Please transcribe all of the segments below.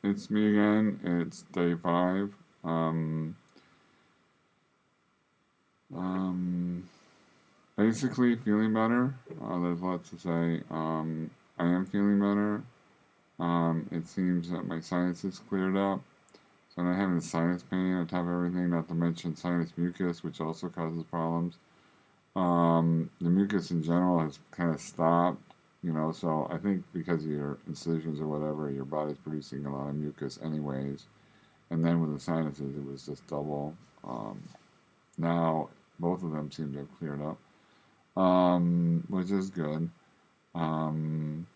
It's me again. It's day 5. Um, Basically feeling better. There's lots to say. I am feeling better. It seems that my sinuses cleared up. So I'm not having sinus pain on top of everything, not to mention sinus mucus, which also causes problems. The mucus in general has kind of stopped, so I think because of your incisions or whatever, your body's producing a lot of mucus anyways. And then with the sinuses, it was just double. Um, Now, both of them seem to have cleared up, which is good. Um,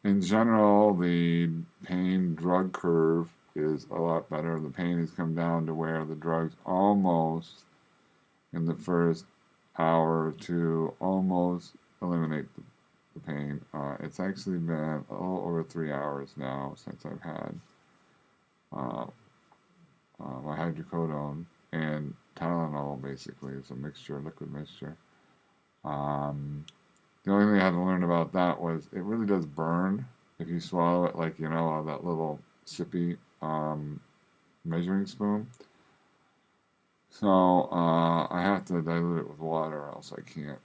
in general, the pain drug curve is a lot better. The pain has come down to where the drugs almost, in the first hour or two, almost eliminate the pain. It's actually been a little over 3 hours now since I've had uh, my hydrocodone and Tylenol. Basically, it's a mixture, liquid mixture. Um, the only thing I had to learn about that was it really does burn if you swallow it, like that little sippy measuring spoon. So I have to dilute it with water, or else I can't,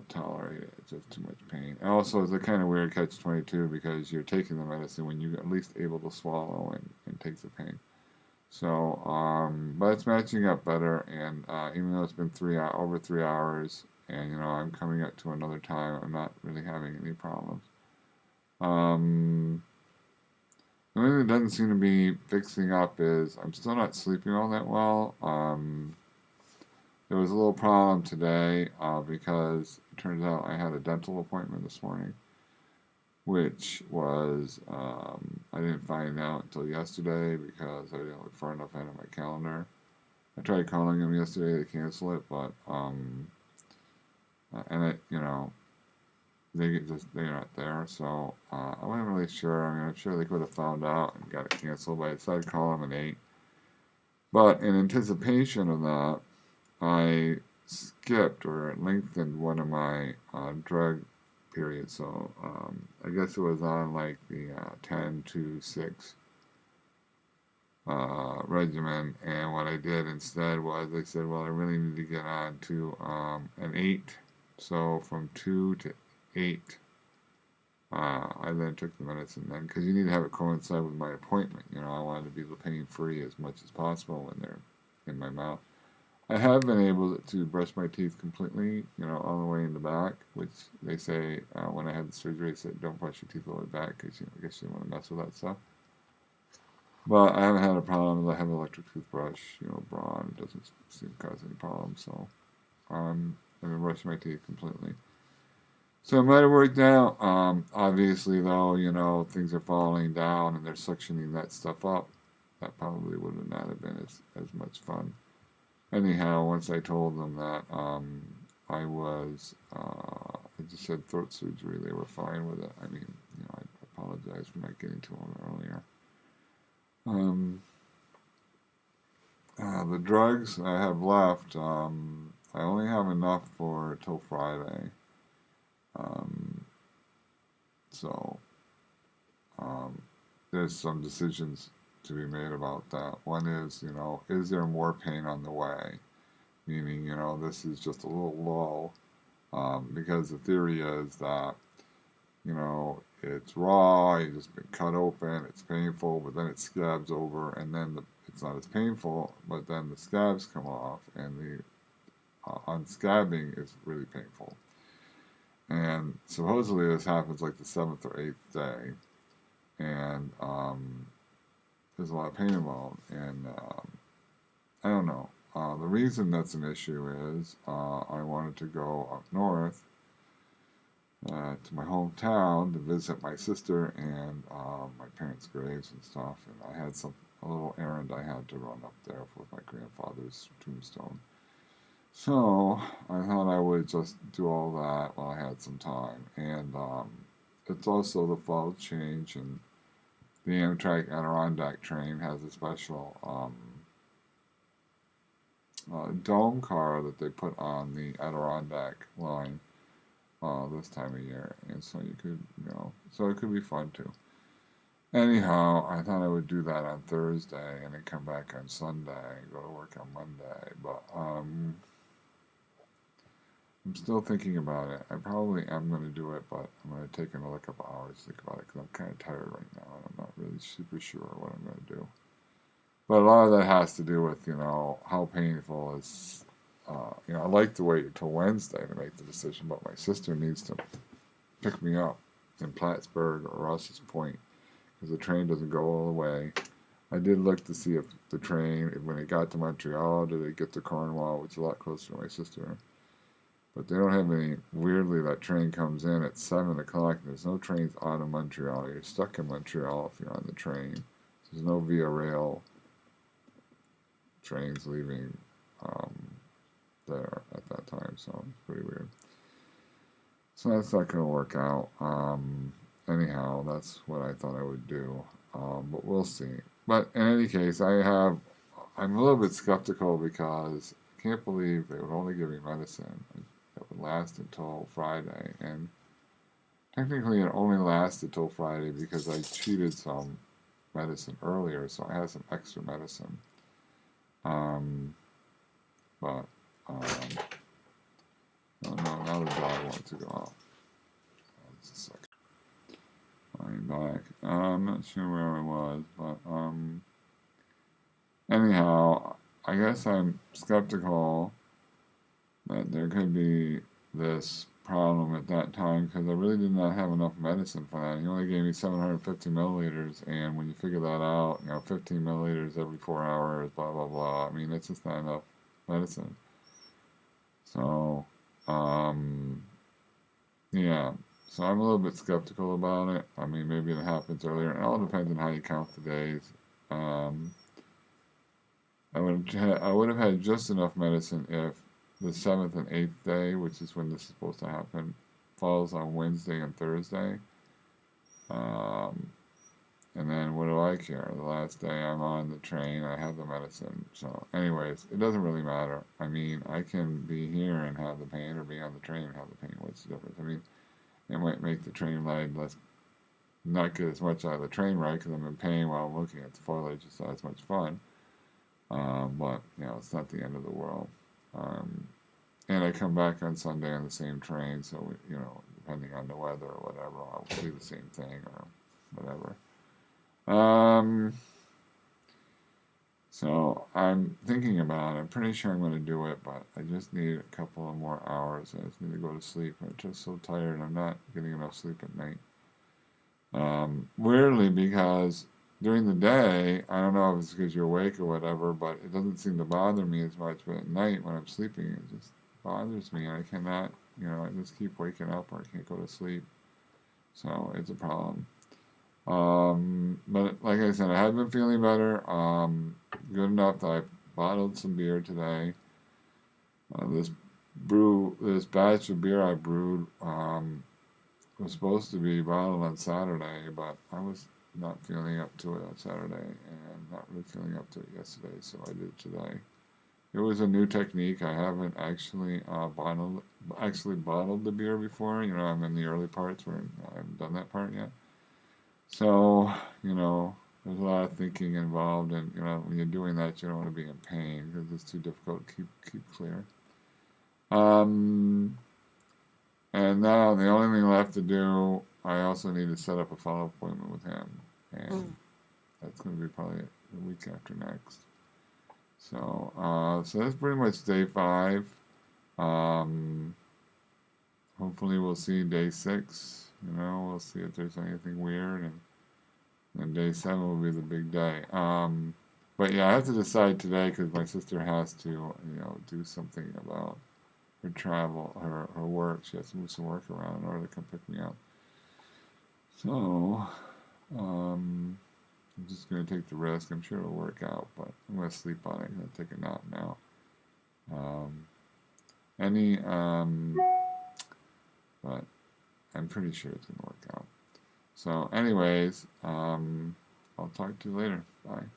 tolerate it. It's just too much pain. And also, it's a kind of weird catch-22 because you're taking the medicine when you're at least able to swallow and take the pain. So, but it's matching up better, and even though it's been over 3 hours, and I'm coming up to another time, I'm not really having any problems. Um, the only thing that doesn't seem to be fixing up is I'm still not sleeping all that well. There was a little problem today because it turns out I had a dental appointment this morning, which was, I didn't find out until yesterday because I didn't look far enough ahead of my calendar. I tried calling them yesterday to cancel it, but, and they're not there, so I wasn't really sure. I mean, I'm sure they could have found out and got it canceled, but I decided to call them at 8. But in anticipation of that, I skipped or lengthened one of my drug periods. So I guess it was on like the 10 to 6 regimen. And what I did instead was I said, well, I really need to get on to an 8. So from 2 to 8, I then took the medicine then because you need to have it coincide with my appointment. I wanted to be pain-free as much as possible when they're in my mouth. I have been able to brush my teeth completely, all the way in the back, which they say when I had the surgery, they said don't brush your teeth all the way back because I guess you don't want to mess with that stuff. But I haven't had a problem. I have an electric toothbrush, Braun. It doesn't seem to cause any problems, so I've been brushing my teeth completely. So it might have worked out. Obviously, though, things are falling down and they're suctioning that stuff up. That probably would not have been as much fun. Anyhow, once I told them that I just had throat surgery, they were fine with it. I mean, I apologize for not getting to them earlier. The drugs I have left, I only have enough for till Friday. So there's some decisions to be made about that. One is there more pain on the way? Meaning, this is just a little low, because the theory is that, it's raw, you just been cut open, it's painful, but then it scabs over, and then it's not as painful, but then the scabs come off, and the unscabbing is really painful. And supposedly this happens like the 7th or 8th day, and there's a lot of pain involved, and I don't know. The reason that's an issue is I wanted to go up north to my hometown to visit my sister and my parents' graves and stuff, and I had a little errand I had to run up there with my grandfather's tombstone. So I thought I would just do all that while I had some time, and it's also the fall change, and the Amtrak Adirondack train has a special dome car that they put on the Adirondack line this time of year, and so you could, so it could be fun too. anyhow, I thought I would do that on Thursday and then come back on Sunday and go to work on Monday. But I'm still thinking about it. I probably am going to do it, but I'm going to take another couple hours to think about it because I'm kind of tired right now and I'm not really super sure what I'm going to do. But a lot of that has to do with, how painful is, I like to wait until Wednesday to make the decision, but my sister needs to pick me up in Plattsburgh or Rouse's Point because the train doesn't go all the way. I did look to see if the train, when it got to Montreal, did it get to Cornwall, which is a lot closer to my sister. But they don't have any, weirdly, that train comes in at 7 o'clock. There's no trains out of Montreal. You're stuck in Montreal if you're on the train. There's no Via Rail trains leaving there at that time, so it's pretty weird. So that's not going to work out. Anyhow, that's what I thought I would do, but we'll see. But in any case, I'm a little bit skeptical because I can't believe they would only give me medicine that would last until Friday, and technically it only lasted till Friday because I cheated some medicine earlier, so I had some extra medicine. But oh no, now the dog wants to go out. Just a second. I'm back. I'm not sure where I was, but anyhow, I guess I'm skeptical that there could be this problem at that time because I really did not have enough medicine for that. He only gave me 750 milliliters, and when you figure that out, 15 milliliters every 4 hours, blah, blah, blah. I mean, that's just not enough medicine. So, yeah. So I'm a little bit skeptical about it. I mean, maybe it happens earlier. It all depends on how you count the days. I would have had just enough medicine if the 7th and 8th day, which is when this is supposed to happen, falls on Wednesday and Thursday. And then what do I care? The last day I'm on the train, I have the medicine. So anyways, it doesn't really matter. I mean, I can be here and have the pain or be on the train and have the pain. What's the difference? I mean, it might make the train ride not get as much out of the train ride because I'm in pain while I'm looking at the foliage. It's not as much fun. But, it's not the end of the world. And I come back on Sunday on the same train, so, depending on the weather or whatever, I'll do the same thing or whatever. So I'm thinking about it. I'm pretty sure I'm going to do it, but I just need a couple of more hours. I just need to go to sleep. I'm just so tired. I'm not getting enough sleep at night. Weirdly, because during the day, I don't know if it's because you're awake or whatever, but it doesn't seem to bother me as much. But at night, when I'm sleeping, it just bothers me. I cannot, I just keep waking up or I can't go to sleep. So it's a problem. But like I said, I have been feeling better. Good enough that I bottled some beer today. This batch of beer I brewed, was supposed to be bottled on Saturday, but I was not feeling up to it on Saturday and not really feeling up to it yesterday, so I did it today. It was a new technique. I haven't actually bottled the beer before. I'm in the early parts where I haven't done that part yet. So, there's a lot of thinking involved, and, when you're doing that, you don't want to be in pain because it's too difficult to keep clear. And now the only thing left to do, I also need to set up a follow-up appointment with him, and that's going to be probably the week after next. So, so that's pretty much day 5. Hopefully we'll see day 6. We'll see if there's anything weird, and then day 7 will be the big day. But yeah, I have to decide today because my sister has to, do something about her travel, her work. She has to move some work around in order to come pick me up. So, I'm just going to take the risk. I'm sure it'll work out, but I'm going to sleep on it. I'm going to take a nap now. But I'm pretty sure it's going to work out. So anyways, I'll talk to you later. Bye.